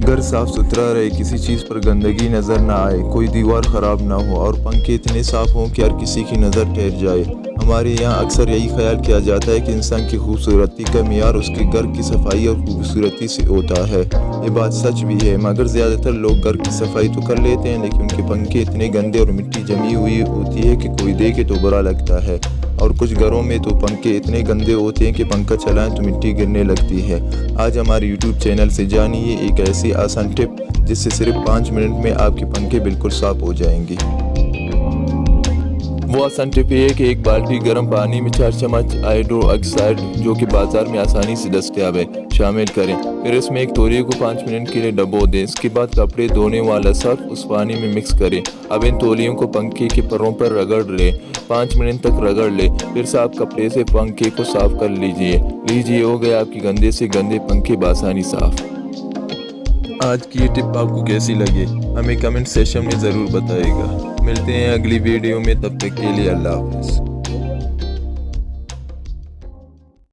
घर साफ सुथरा रहे, किसी चीज़ पर गंदगी नज़र ना आए, कोई दीवार ख़राब ना हो और पंखे इतने साफ़ हों कि हर किसी की नज़र ठहर जाए। हमारे यहाँ अक्सर यही ख्याल किया जाता है कि इंसान की खूबसूरती का मियार उसके घर की सफाई और खूबसूरती से होता है। ये बात सच भी है, मगर ज़्यादातर लोग घर की सफाई तो कर लेते हैं, लेकिन उनके पंखे इतने गंदे और मिट्टी जमी हुई होती है कि कोई देखे तो बुरा लगता है। और कुछ घरों में तो पंखे इतने गंदे होते हैं कि पंखा चलाएं तो मिट्टी गिरने लगती है। आज हमारे YouTube चैनल से जानिए एक ऐसी आसान टिप जिससे सिर्फ 5 मिनट में आपके पंखे बिल्कुल साफ हो जाएंगे। वो आसान टिप ये है कि एक बाल्टी गर्म पानी में 4 चम्मच हाइड्रो ऑक्साइड, जो कि बाजार में आसानी से दस्तयाब है, शामिल करें। फिर इसमें एक तौलिए को 5 मिनट के लिए डबो दें। इसके बाद कपड़े धोने वाला सर्फ उस पानी में मिक्स करें। अब इन तौलियों को पंखे के परों पर रगड़ लें, 5 मिनट तक रगड़ लें। फिर साफ कपड़े से पंखे को साफ कर लीजिए हो गए आपके गंदे से गंदे पंखे बासानी साफ। आज की ये टिप आपको कैसी लगी हमें कमेंट सेक्शन में ज़रूर बताइएगा। मिलते हैं अगली वीडियो में, तब तक के लिए अल्लाह हाफ़िज़।